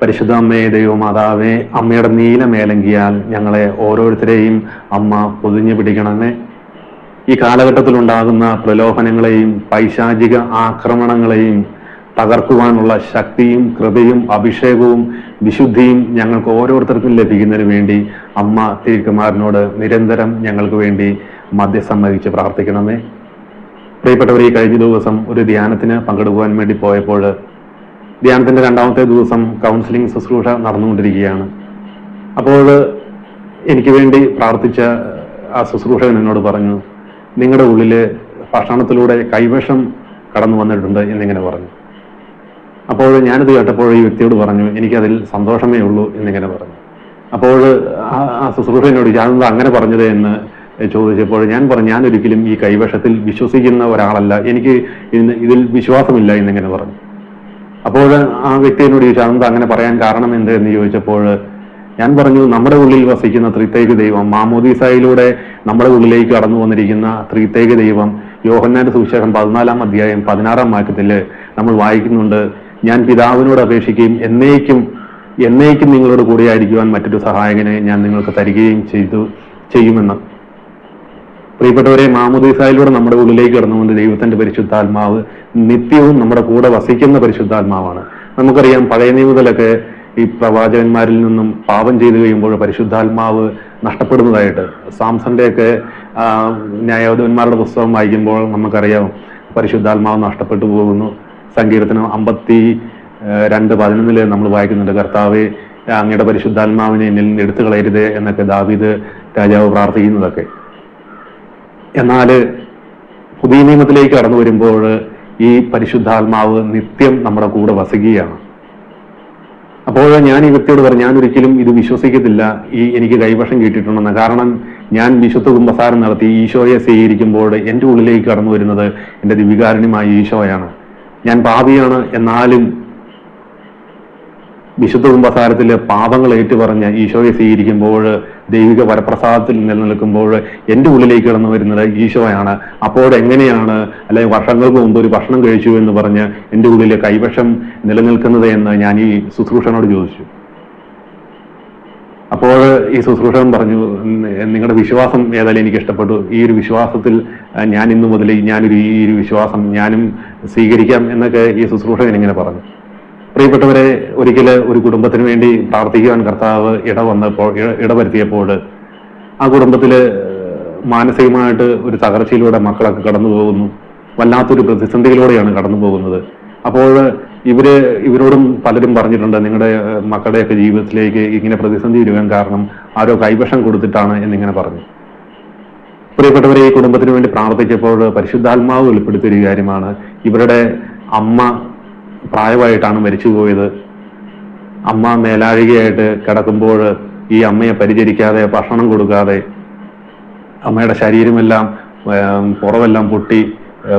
പരിശുദ്ധ അമ്മേ, ദൈവമാതാവേ, അമ്മയുടെ നീല മേലങ്കിയാൽ ഞങ്ങളെ ഓരോരുത്തരെയും അമ്മ പൊതിഞ്ഞു പിടിക്കണമേ. ഈ കാലഘട്ടത്തിലുണ്ടാകുന്ന പ്രലോഭനങ്ങളെയും പൈശാചിക ആക്രമണങ്ങളെയും തകർക്കുവാനുള്ള ശക്തിയും കൃപയും അഭിഷേകവും വിശുദ്ധിയും ഞങ്ങൾക്ക് ഓരോരുത്തർക്കും ലഭിക്കുന്നതിന് വേണ്ടി അമ്മ തിരുക്കുമാരനോട് നിരന്തരം ഞങ്ങൾക്ക് വേണ്ടി മധ്യസ്ഥം വഹിച്ച് പ്രാർത്ഥിക്കണമേ. പ്രിയപ്പെട്ടവർ, ഈ കഴിഞ്ഞ ദിവസം ഒരു ധ്യാനത്തിന് പങ്കെടുക്കുവാൻ വേണ്ടി പോയപ്പോൾ ധ്യാനത്തിന്റെ രണ്ടാമത്തെ ദിവസം കൗൺസിലിംഗ് ശുശ്രൂഷ നടന്നുകൊണ്ടിരിക്കുകയാണ്. അപ്പോൾ എനിക്ക് വേണ്ടി പ്രാർത്ഥിച്ച ആ ശുശ്രൂഷകൻ എന്നോട് പറഞ്ഞു, നിങ്ങളുടെ ഉള്ളില് ഭക്ഷണത്തിലൂടെ കൈവശം കടന്നു വന്നിട്ടുണ്ട് എന്നിങ്ങനെ പറഞ്ഞു. അപ്പോൾ ഞാനിത് കേട്ടപ്പോൾ ഈ വ്യക്തിയോട് പറഞ്ഞു, എനിക്കതിൽ സന്തോഷമേ ഉള്ളൂ എന്നിങ്ങനെ പറഞ്ഞു. അപ്പോൾ ആ ശുശ്രൂഷകനോട് ഞാനെന്താ അങ്ങനെ പറഞ്ഞത് എന്ന് ചോദിച്ചപ്പോൾ ഞാൻ പറഞ്ഞു, ഞാനൊരിക്കലും ഈ കൈവശത്തിൽ വിശ്വസിക്കുന്ന ഒരാളല്ല, എനിക്ക് ഇതിൽ വിശ്വാസമില്ല എന്നിങ്ങനെ പറഞ്ഞു. അപ്പോൾ ആ വ്യക്തി എന്നോട് ചോദിച്ചു, അതെന്താ അങ്ങനെ പറയാൻ കാരണം എന്ത് എന്ന് ചോദിച്ചപ്പോൾ ഞാൻ പറഞ്ഞു, നമ്മുടെ ഉള്ളിൽ വസിക്കുന്ന ത്രിത്വൈക ദൈവം, മാമോദീസായിലൂടെ നമ്മുടെ ഉള്ളിലേക്ക് കടന്നു വന്നിരിക്കുന്ന ത്രിത്വൈക ദൈവം യോഹന്നാന്റെ സുവിശേഷം 14-ാം അധ്യായം 16-ാം വാക്യത്തില് നമ്മൾ വായിക്കുന്നുണ്ട്, ഞാൻ പിതാവിനോട് അപേക്ഷിക്കുകയും എന്നേക്കും നിങ്ങളോട് കൂടെ ആയിരിക്കുവാൻ മറ്റൊരു സഹായകനെ ഞാൻ നിങ്ങൾക്ക് തരികയും ചെയ്യുമെന്ന്. പ്രിയപ്പെട്ടവരെ, മാമോദീസായിലൂടെ നമ്മുടെ ഉള്ളിലേക്ക് കടന്നുകൊണ്ട് ദൈവത്തിന്റെ പരിശുദ്ധാത്മാവ് നിത്യവും നമ്മുടെ കൂടെ വസിക്കുന്ന പരിശുദ്ധാത്മാവാണ്. നമുക്കറിയാം, പഴയ നിയമത്തിലൊക്കെ ഈ പ്രവാചകന്മാരിൽ നിന്നും പാപം ചെയ്തു കഴിയുമ്പോൾ പരിശുദ്ധാത്മാവ് നഷ്ടപ്പെടുന്നതായിട്ട്, സാംസന്റെയൊക്കെ ന്യായാധിപന്മാരുടെ പുസ്തകം വായിക്കുമ്പോൾ നമുക്കറിയാം പരിശുദ്ധാത്മാവ് നഷ്ടപ്പെട്ടു പോകുന്നു. സങ്കീർത്തനം 52:11 നമ്മൾ വായിക്കുന്നുണ്ട്, കർത്താവെ അങ്ങയുടെ പരിശുദ്ധാത്മാവിനെ എന്നിൽ നിന്ന് എടുത്തു കളയരുത് എന്നൊക്കെ ദാവീദ് രാജാവ് പ്രാർത്ഥിക്കുന്നതൊക്കെ. എന്നാൽ പുതിയ നിയമത്തിലേക്ക് കടന്നു വരുമ്പോൾ ഈ പരിശുദ്ധാത്മാവ് നിത്യം നമ്മുടെ കൂടെ വസിക്കുകയാണ്. അപ്പോൾ ഞാൻ ഈ വ്യക്തിയോട് പറഞ്ഞു, ഞാൻ ഒരിക്കലും ഇത് വിശ്വസിക്കത്തില്ല എനിക്ക് കൈവശം കിട്ടിയിട്ടുണ്ടെന്ന്. കാരണം ഞാൻ വിശുദ്ധ കുമ്പസാരം നടത്തി ഈശോയെ സ്വീകരിക്കുമ്പോൾ എൻ്റെ ഉള്ളിലേക്ക് കടന്നു വരുന്നത് എൻ്റെ ദിവികാരുണ്യമായ ഈശോയാണ്. ഞാൻ പാപിയാണ്, എന്നാലും വിശുദ്ധ കുമ്പസാരത്തിൽ പാപങ്ങൾ ഏറ്റുപറഞ്ഞ് ഈശോയെ സ്വീകരിക്കുമ്പോൾ, ദൈവിക വരപ്രസാദത്തിൽ നിലനിൽക്കുമ്പോൾ എൻ്റെ ഉള്ളിലേക്ക് കടന്നു വരുന്നത് ഈശോയാണ്. അപ്പോൾ എങ്ങനെയാണ്, അല്ലെങ്കിൽ വർഷങ്ങൾക്ക് മുമ്പ് ഒരു ഭക്ഷണം കഴിച്ചു എന്ന് പറഞ്ഞ് എൻ്റെ ഉള്ളിൽ കൈവശം നിലനിൽക്കുന്നത് എന്ന് ഞാൻ ഈ ശുശ്രൂഷകനോട് ചോദിച്ചു. അപ്പോൾ ഈ ശുശ്രൂഷകൻ പറഞ്ഞു, നിങ്ങളുടെ വിശ്വാസം ഏതായാലും എനിക്ക് ഇഷ്ടപ്പെട്ടു, ഈ ഒരു വിശ്വാസത്തിൽ ഞാൻ ഇന്നു മുതൽ ഈ ഒരു വിശ്വാസം ഞാനും സ്വീകരിക്കാം എന്നൊക്കെ ഈ ശുശ്രൂഷകൻ ഇങ്ങനെ പറഞ്ഞു. പ്രിയപ്പെട്ടവരെ, ഒരിക്കൽ ഒരു കുടുംബത്തിന് വേണ്ടി പ്രാർത്ഥിക്കുവാൻ കർത്താവ് ഇടവരുത്തിയപ്പോൾ ആ കുടുംബത്തില് മാനസികമായിട്ട് ഒരു തകർച്ചയിലൂടെ മക്കളൊക്കെ കടന്നു പോകുന്നു, വല്ലാത്തൊരു പ്രതിസന്ധിയിലൂടെയാണ് കടന്നു പോകുന്നത്. അപ്പോൾ ഇവരോടും പലരും പറഞ്ഞിട്ടുണ്ട്, നിങ്ങളുടെ മക്കളുടെയൊക്കെ ജീവിതത്തിലേക്ക് ഇങ്ങനെ പ്രതിസന്ധി വരുവാൻ കാരണം ആരോ കൈവശം കൊടുത്തിട്ടാണ് എന്നിങ്ങനെ പറഞ്ഞു. പ്രിയപ്പെട്ടവരെ, ഈ കുടുംബത്തിന് വേണ്ടി പ്രാർത്ഥിച്ചപ്പോൾ പരിശുദ്ധാത്മാവ് വെളിപ്പെടുത്തിയൊരു കാര്യമാണ്, ഇവരുടെ അമ്മ പ്രായമായിട്ടാണ് മരിച്ചുപോയത്. അമ്മ മേലാഴികയായിട്ട് കിടക്കുമ്പോൾ ഈ അമ്മയെ പരിചരിക്കാതെ, ഭക്ഷണം കൊടുക്കാതെ, അമ്മയുടെ ശരീരമെല്ലാം പുറമെല്ലാം പൊട്ടി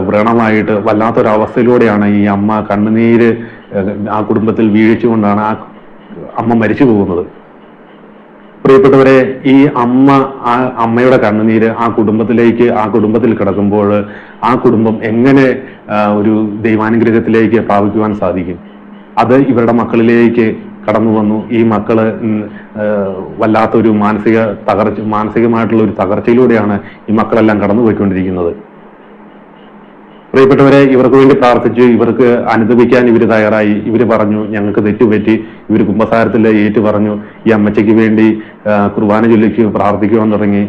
വ്രണമായിട്ട് വല്ലാത്തൊരവസ്ഥയിലൂടെയാണ് ഈ അമ്മ കണ്ണുനീര് ആ കുടുംബത്തിൽ വീഴിച്ചുകൊണ്ടാണ് ആ അമ്മ മരിച്ചു പോകുന്നത്. പ്രിയപ്പെട്ടവരെ, ഈ അമ്മയുടെ കണ്ണുനീര് ആ കുടുംബത്തിൽ കിടക്കുമ്പോൾ ആ കുടുംബം എങ്ങനെ ഒരു ദൈവാനുഗ്രഹത്തിലേക്ക് പ്രാപിക്കുവാൻ സാധിക്കും? അത് ഇവരുടെ മക്കളിലേക്ക് കടന്നു വന്നു. ഈ മക്കള് വല്ലാത്തൊരു മാനസികമായിട്ടുള്ള ഒരു തകർച്ചയിലൂടെയാണ് ഈ മക്കളെല്ലാം കടന്നു പോയിക്കൊണ്ടിരിക്കുന്നത്. പ്രിയപ്പെട്ടവരെ, ഇവർക്ക് വേണ്ടി പ്രാർത്ഥിച്ചു, ഇവർക്ക് അനുദപിക്കാൻ ഇവർ തയ്യാറായി. ഇവർ പറഞ്ഞു, ഞങ്ങൾക്ക് തെറ്റുപറ്റി. ഇവർ കുമ്പസാരത്തിൽ ഏറ്റു പറഞ്ഞു, ഈ അമ്മച്ചയ്ക്ക് വേണ്ടി കുർബാന ചൊല്ലിക്ക് പ്രാർത്ഥിക്കുവാൻ തുടങ്ങി,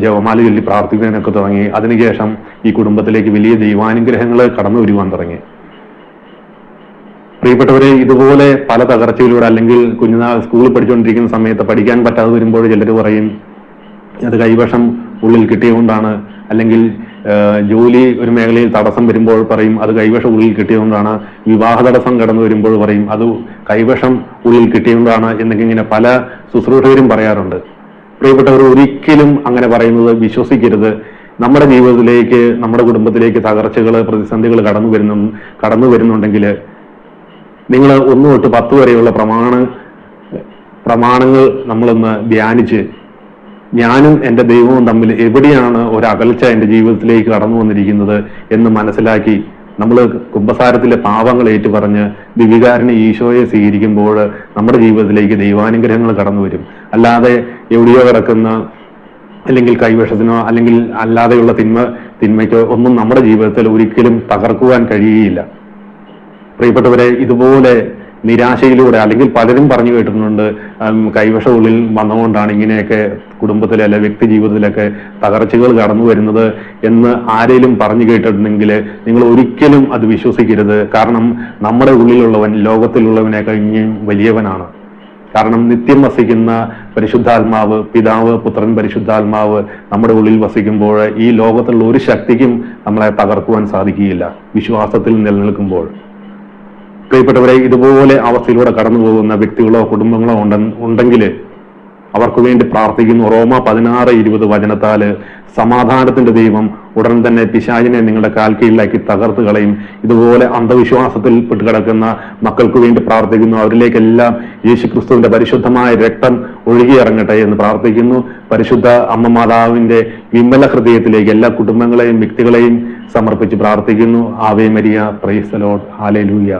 ജപമാല ചൊല്ലി പ്രാർത്ഥിക്കാനൊക്കെ തുടങ്ങി. അതിനുശേഷം ഈ കുടുംബത്തിലേക്ക് വലിയ ദൈവാനുഗ്രഹങ്ങൾ കടന്നു വരുവാൻ തുടങ്ങി. പ്രിയപ്പെട്ടവരെ, ഇതുപോലെ പല തകർച്ചയിലൂടെ, അല്ലെങ്കിൽ കുഞ്ഞുനാൾ സ്കൂളിൽ പഠിച്ചുകൊണ്ടിരിക്കുന്ന സമയത്ത് പഠിക്കാൻ പറ്റാതെ വരുമ്പോൾ ചിലർ പറയും അത് കൈവശം ഉള്ളിൽ കിട്ടിയതുകൊണ്ടാണ്, അല്ലെങ്കിൽ ജോലി ഒരു മേഖലയിൽ തടസ്സം വരുമ്പോൾ പറയും അത് കൈവശം ഉള്ളിൽ കിട്ടിയതുകൊണ്ടാണ്, വിവാഹ തടസ്സം കടന്നു വരുമ്പോൾ പറയും അത് കൈവശം ഉള്ളിൽ കിട്ടിയതുകൊണ്ടാണ് എന്നൊക്കെ ഇങ്ങനെ പല ശുശ്രൂഷകരും പറയാറുണ്ട്. പ്രിയപ്പെട്ടവർ, ഒരിക്കലും അങ്ങനെ പറയുന്നത് വിശ്വസിക്കരുത്. നമ്മുടെ ജീവിതത്തിലേക്ക്, നമ്മുടെ കുടുംബത്തിലേക്ക് തകർച്ചകൾ, പ്രതിസന്ധികൾ കടന്നു വരുന്നുണ്ടെങ്കിൽ നിങ്ങൾ 1 തൊട്ട് 10 വരെയുള്ള പ്രമാണങ്ങൾ നമ്മളൊന്ന് ധ്യാനിച്ച്, ഞാനും എൻ്റെ ദൈവവും തമ്മിൽ എവിടെയാണ് ഒരു അകൽച്ച എൻ്റെ ജീവിതത്തിലേക്ക് കടന്നു വന്നിരിക്കുന്നത് എന്ന് മനസ്സിലാക്കി നമ്മൾ കുംഭസാരത്തിലെ പാവങ്ങൾ ഏറ്റുപറഞ്ഞ് ദിവികാരനെ ഈശോയെ സ്വീകരിക്കുമ്പോൾ നമ്മുടെ ജീവിതത്തിലേക്ക് ദൈവാനുഗ്രഹങ്ങൾ കടന്നു വരും. അല്ലാതെ എവിടെയോ കിടക്കുന്ന അല്ലെങ്കിൽ കൈവശത്തിനോ അല്ലെങ്കിൽ അല്ലാതെയുള്ള തിന്മയ്ക്കോ ഒന്നും നമ്മുടെ ജീവിതത്തിൽ ഒരിക്കലും തകർക്കുവാൻ കഴിയുകയില്ല. പ്രിയപ്പെട്ടവരെ, ഇതുപോലെ നിരാശയിലൂടെ അല്ലെങ്കിൽ പലരും പറഞ്ഞു കേട്ടിട്ടുണ്ട് കൈവശ ഉള്ളിൽ വന്നുകൊണ്ടാണ് ഇങ്ങനെയൊക്കെ കുടുംബത്തിലെ അല്ലെ വ്യക്തി ജീവിതത്തിലൊക്കെ തകർച്ചകൾ കടന്നു വരുന്നത് എന്ന് ആരെങ്കിലും പറഞ്ഞു കേട്ടിട്ടുണ്ടെങ്കിൽ നിങ്ങൾ ഒരിക്കലും അത് വിശ്വസിക്കരുത്. കാരണം നമ്മുടെ ഉള്ളിലുള്ളവൻ ലോകത്തിലുള്ളവനെ കഴിഞ്ഞും വലിയവനാണ്. കാരണം നിത്യം വസിക്കുന്ന പരിശുദ്ധാത്മാവ്, പിതാവ്, പുത്രൻ, പരിശുദ്ധാത്മാവ് നമ്മുടെ ഉള്ളിൽ വസിക്കുമ്പോൾ ഈ ലോകത്തിലുള്ള ഒരു ശക്തിക്കും നമ്മളെ തകർക്കുവാൻ സാധിക്കുകയില്ല വിശ്വാസത്തിൽ നിലനിൽക്കുമ്പോൾ. പ്രിയപ്പെട്ടവരെ, ഇതുപോലെ അവസ്ഥയിലൂടെ കടന്നു പോകുന്ന വ്യക്തികളോ കുടുംബങ്ങളോ ഉണ്ടെങ്കിൽ അവർക്ക് വേണ്ടി പ്രാർത്ഥിക്കുന്നു. റോമ 16:20 വചനത്താല് സമാധാനത്തിന്റെ ദൈവം ഉടൻ തന്നെ പിശാചിനെ നിങ്ങളുടെ കാൽക്കീഴിലാക്കി തകർത്ത് കളയും. ഇതുപോലെ അന്ധവിശ്വാസത്തിൽ പെട്ട് കിടക്കുന്ന മക്കൾക്ക് വേണ്ടി പ്രാർത്ഥിക്കുന്നു. അവരിലേക്കെല്ലാം യേശുക്രിസ്തുവിന്റെ പരിശുദ്ധമായ രക്തം ഒഴുകിയിറങ്ങട്ടെ എന്ന് പ്രാർത്ഥിക്കുന്നു. പരിശുദ്ധ അമ്മ മാതാവിന്റെ വിമല ഹൃദയത്തിലേക്ക് എല്ലാ കുടുംബങ്ങളെയും വ്യക്തികളെയും സമർപ്പിച്ച് പ്രാർത്ഥിക്കുന്നു. ആവേ മരിയ, പ്രൈസ് ദി ലോർഡ്, ഹല്ലേലൂയ.